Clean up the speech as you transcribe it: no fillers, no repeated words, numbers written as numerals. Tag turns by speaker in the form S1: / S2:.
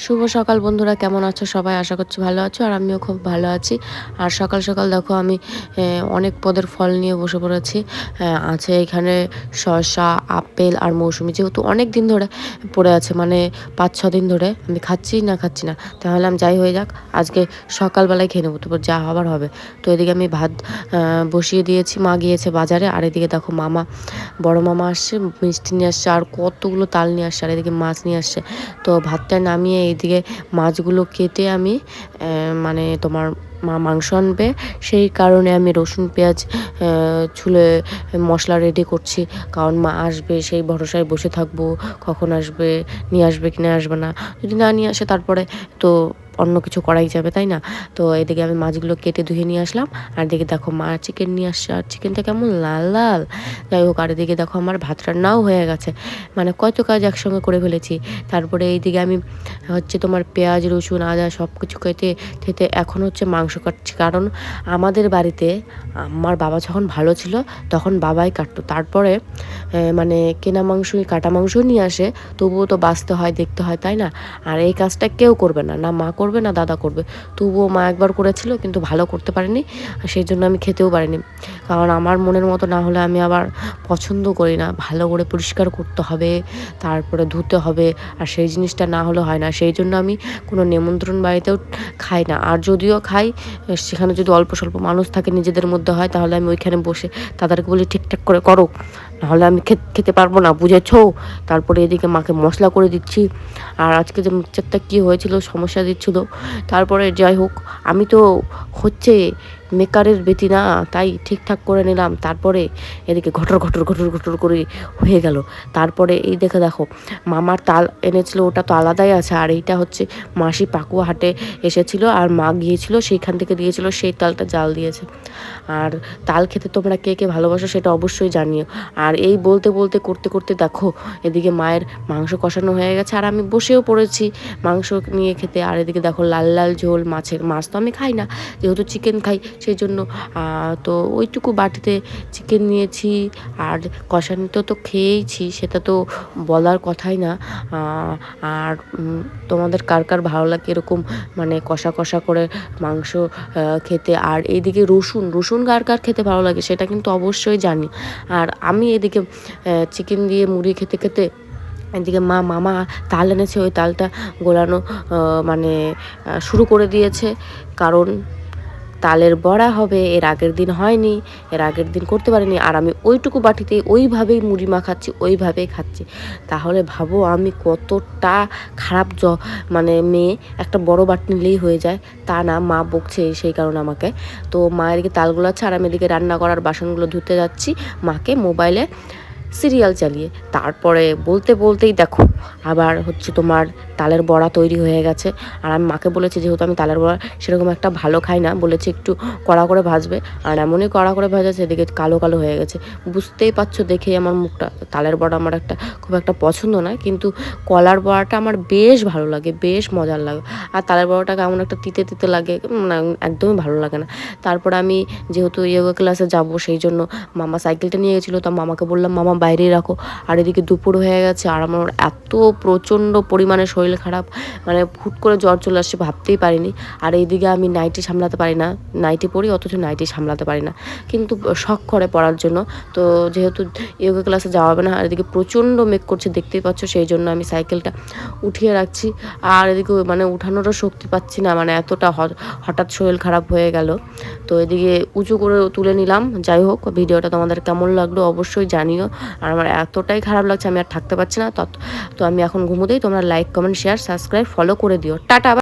S1: শুভ সকাল বন্ধুরা, কেমন আছো সবাই? আশা করছি ভালো আছো, আর আমিও খুব ভালো আছি। আর সকাল সকাল দেখো আমি অনেক পদের ফল নিয়ে বসে পড়েছি। আছে এখানে শসা, আপেল আর মৌসুমী, যেহেতু অনেক দিন ধরে পড়ে আছে, মানে 5-6 দিন ধরে আমি খাচ্ছি না। তাহলে আমি যাই হয়ে যাক, আজকে সকালবেলায় খেয়ে নেবো, তারপর যা হবার হবে। তো এদিকে আমি ভাত বসিয়ে দিয়েছি, মা গিয়েছে বাজারে। আর এদিকে দেখো বড় মামা আসছে, মিষ্টি নিয়ে আসছে আর কতগুলো তাল নিয়ে আসছে, আর এদিকে মাছ নিয়ে আসছে। তো ভাতটা নামিয়ে এইদিকে মাছগুলো কেটে আমি মানে তোমার মা মাংস আনবে, সেই কারণে আমি রসুন পেঁয়াজ ছুলে মশলা রেডি করছি। কারণ মা আসবে, সেই ভরসায় বসে থাকবো কখন আসবে, নিয়ে আসবে কি না আসবে না। যদি না নিয়ে আসে তারপরে তো অন্য কিছু করাই যাবে, তাই না? তো এদিকে আমি মাছগুলো কেটে ধুয়ে নিয়ে আসলাম। আর এদিকে দেখো মা চিকেন নিয়ে আসছে, আর চিকেনটা কেমন লাল লাল। যাই হোক, আর এদিকে দেখো আমার ভাত রান্নাও হয়ে গেছে, মানে কত কাজ একসঙ্গে করে ফেলেছি। তারপরে এইদিকে আমি তোমার পেঁয়াজ রসুন আদা সব কিছু কেটে ঠেতে এখন মাংস কাটছি। কারণ আমাদের বাড়িতে আমার বাবা যখন ভালো ছিল তখন বাবাই কাটতো, তারপরে মানে কেনা মাংসই কাটা মাংসও নিয়ে আসে, তবুও তো বাঁচতে হয়, দেখতে হয়, তাই না? আর এই কাজটা কেউ করবে না, না মা করবে না দাদা করবে। তবুও মা একবার করেছিল, কিন্তু ভালো করতে পারেনি, সেই জন্য আমি খেতেও পারিনি। কারণ আমার মনের মতো না হলে আমি আবার পছন্দ করি না। ভালো করে পরিষ্কার করতে হবে, তারপরে ধুতে হবে, আর সেই জিনিসটা না হলে হয় না। সেই জন্য আমি কোনো নিমন্ত্রণ বাড়িতেও খাই না। আর যদিও খাই, সেখানে যদি অল্প স্বল্প মানুষ থাকে, নিজেদের মধ্যে হয়, তাহলে আমি ওইখানে বসে তাদেরকে বলি ঠিকঠাক করে করো, নাহলে আমি খেতে পারবো না, বুঝেছো? তারপরে এদিকে মাকে মশলা করে দিচ্ছি। আর আজকে যে মিক্সচারটা কী হয়েছিল, সমস্যা দিচ্ছিলো। তারপরে যাই হোক, আমি তো মেকারের বেটি না, তাই ঠিকঠাক করে নিলাম। তারপরে এদিকে ঘটর করে হয়ে গেল। তারপরে এই দেখো মামার তাল এনেছিল, ওটা তো আলাদাই আছে। আর এইটা মাসি পাকুয়া হাটে এসেছিল, আর মা গিয়েছিল, সেইখান থেকে দিয়েছিল, সেই তালটা জাল দিয়েছে। আর তাল খেতে তোমরা কে কে ভালোবাসো সেটা অবশ্যই জানিও। আর এই বলতে বলতে করতে করতে দেখো এদিকে মায়ের মাংস কষানো হয়ে গেছে, আর আমি বসেও পড়েছি মাংস নিয়ে খেতে। আর এদিকে দেখো লাল লাল ঝোল, মাছ তো আমি খাই না, যেহেতু চিকেন খাই, সেই জন্য তো ওইটুকু বাটিতে চিকেন নিয়েছি। আর কষানিতে তো খেয়েইছি, সেটা তো বলার কথাই না। আর তোমাদের কার কার ভালো লাগে এরকম, মানে কষা কষা করে মাংস খেতে? আর এইদিকে রসুন কার কার খেতে ভালো লাগে সেটা কিন্তু অবশ্যই জানি। আর আমি এদিকে চিকেন দিয়ে মুড়ি খেতে খেতে এদিকে মামা তাল এনেছে, ওই তালটা গোলানো মানে শুরু করে দিয়েছে। কারণ তালের বড়া হবে, এর আগের দিন হয়নি, এর আগের দিন করতে পারিনি। আর আমি ওইটুকু বাটিতেই ওইভাবেই মুড়ি মাখাচ্ছি, ওইভাবেই খাচ্ছি। তাহলে ভাবো আমি কতটা খারাপ মানে মেয়ে। একটা বড় বাটি নিলেই হয়ে যায়, তা না, মা বকছে সেই কারণে আমাকে। তো মায়ের দিকে তালগুলো আছে, আর আমি এদিকে রান্না করার বাসনগুলো ধুতে যাচ্ছি, মাকে মোবাইলে সিরিয়াল চালিয়ে। তারপরে বলতে বলতেই দেখো আবার তোমার তালের বড়া তৈরি হয়ে গেছে। আর আমি মাকে বলেছি, যেহেতু আমি তালের বড়া সেরকম একটা ভালো খাই না, বলেছি একটু কড়া করে ভাজবে। আর এমনই কড়া করে ভাজাছে, এদিকে কালো কালো হয়ে গেছে। বুঝতেই পারছো দেখেই আমার মুখটা। তালের বড়া আমার খুব একটা পছন্দ নয়, কিন্তু কলার বড়াটা আমার বেশ ভালো লাগে, বেশ মজার লাগে। আর তালের বড়াটা কেমন একটা তিতে তিতে লাগে, একদমই ভালো লাগে না। তারপর আমি যেহেতু যোগা ক্লাসে যাব, সেই জন্য মামা সাইকেলটা নিয়ে গেছিলো, তো মামাকে বললাম মামা বাইরেই রাখো। আর এদিকে দুপুর হয়ে গেছে, আর আমার এত প্রচণ্ড পরিমাণে শরীর খারাপ, মানে হুট করে জ্বর চলে আসছে, ভাবতেই পারিনি। আর এইদিকে আমি নাইটি সামলাতে পারি না, নাইটি পরি অথচ নাইটি সামলাতে পারি না, কিন্তু শখ করে পড়ার জন্য। তো যেহেতু যোগা ক্লাসে যাওয়া হবে না, আর এদিকে প্রচণ্ড মেঘ করছে, দেখতেই পাচ্ছ, সেই জন্য আমি সাইকেলটা উঠিয়ে রাখছি। আর এদিকে মানে উঠানোরও শক্তি পাচ্ছি না, মানে এতটা হঠাৎ শরীর খারাপ হয়ে গেল। তো এদিকে উঁচু করে তুলে নিলাম। যাই হোক, ভিডিওটা তোমাদের কেমন লাগলো অবশ্যই জানিও। আর আমার এতটাই খারাপ লাগছে, আমি আর থাকতে পারছি না। তো আমি এখন ঘুমোতেই, তোমরা like comment share subscribe follow করে দিও। টাটা।